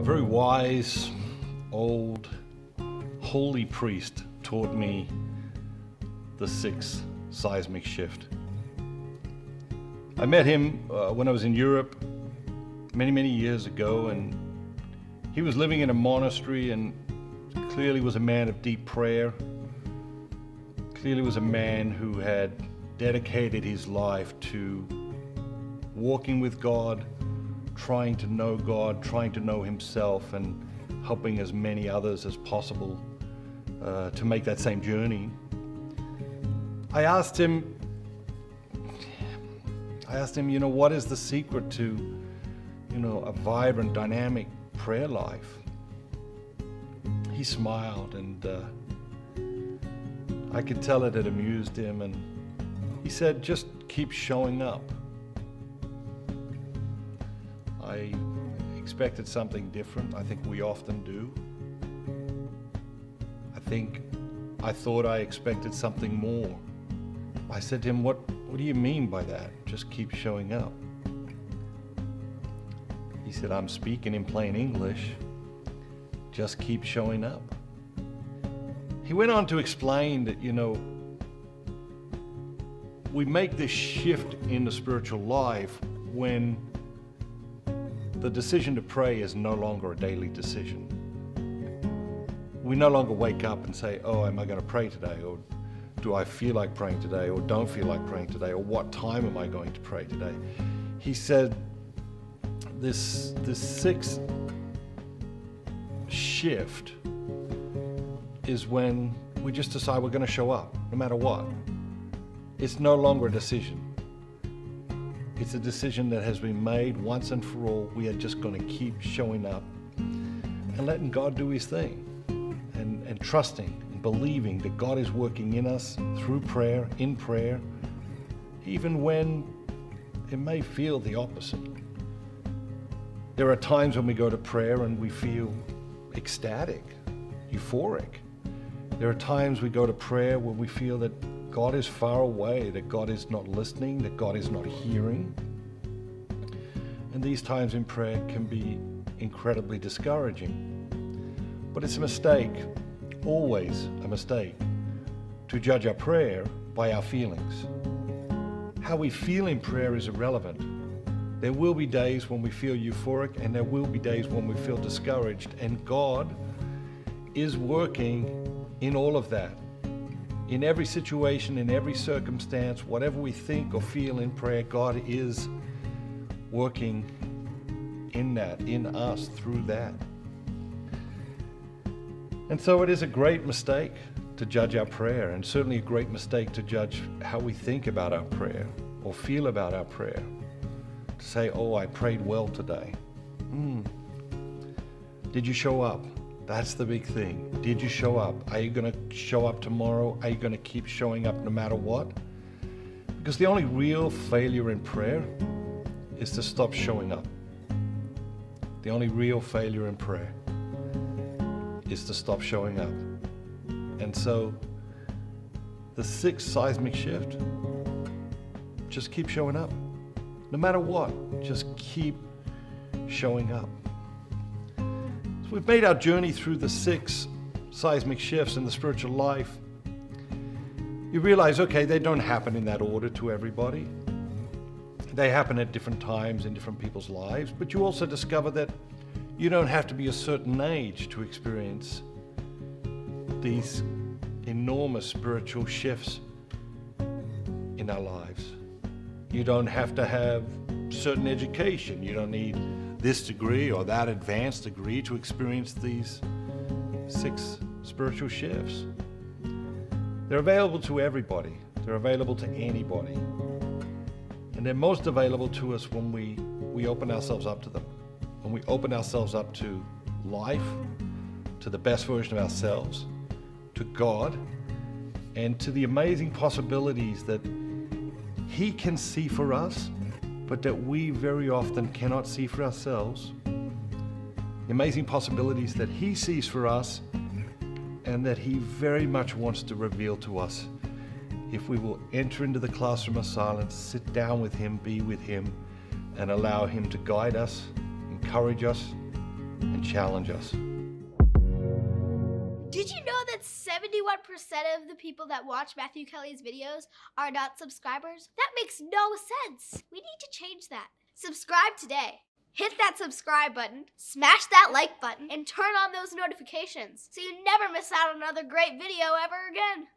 very wise, old, holy priest taught me the sixth seismic shift. I met him when I was in Europe many years ago, and he was living in a monastery and clearly was a man of deep prayer. Clearly was a man who had dedicated his life to walking with God, trying to know himself, and helping as many others as possible to make that same journey. I asked him, what is the secret to, a vibrant, dynamic prayer life? He smiled, and I could tell it had amused him, and he said, just keep showing up. I expected something different. I think we often do. I thought I expected something more. I said to him, what do you mean by that? Just keep showing up. He said, I'm speaking in plain English. Just keep showing up. He went on to explain that, we make this shift in the spiritual life when the decision to pray is no longer a daily decision. We no longer wake up and say, oh, am I going to pray today? Or do I feel like praying today? Or don't feel like praying today? Or what time am I going to pray today? He said this sixth shift is when we just decide we're going to show up no matter what. It's no longer a decision. It's a decision that has been made once and for all. We are just going to keep showing up and letting God do his thing, and trusting and believing that God is working in us through prayer, in prayer, even when it may feel the opposite. There are times when we go to prayer and we feel ecstatic, euphoric. There are times we go to prayer where we feel that God is far away, that God is not listening, that God is not hearing. And these times in prayer can be incredibly discouraging. But it's a mistake, always a mistake, to judge our prayer by our feelings. How we feel in prayer is irrelevant. There will be days when we feel euphoric, and there will be days when we feel discouraged, and God is working in all of that. In every situation, in every circumstance, whatever we think or feel in prayer, God is working in that, in us, through that. And so it is a great mistake to judge our prayer, and certainly a great mistake to judge how we think about our prayer or feel about our prayer. To say, oh, I prayed well today. Did you show up? That's the big thing. Did you show up? Are you going to show up tomorrow? Are you going to keep showing up no matter what? Because the only real failure in prayer is to stop showing up. The only real failure in prayer is to stop showing up. And so the sixth seismic shift, just keep showing up. No matter what, just keep showing up. So we've made our journey through the six seismic shifts in the spiritual life. You realize, okay, they don't happen in that order to everybody. They happen at different times in different people's lives, but you also discover that you don't have to be a certain age to experience these enormous spiritual shifts in our lives. You don't have to have certain education. You don't need this degree or that advanced degree to experience these six spiritual shifts. They're available to everybody. They're available to anybody. And they're most available to us when we open ourselves up to them. When we open ourselves up to life, to the best version of ourselves, to God, and to the amazing possibilities that He can see for us, but that we very often cannot see for ourselves. The amazing possibilities that He sees for us, and that He very much wants to reveal to us if we will enter into the classroom of silence, sit down with Him, be with Him, and allow Him to guide us, encourage us, and challenge us. Did you know that 71% of the people that watch Matthew Kelly's videos are not subscribers? That makes no sense. We need to change that. Subscribe today. Hit that subscribe button, smash that like button, and turn on those notifications so you never miss out on another great video ever again.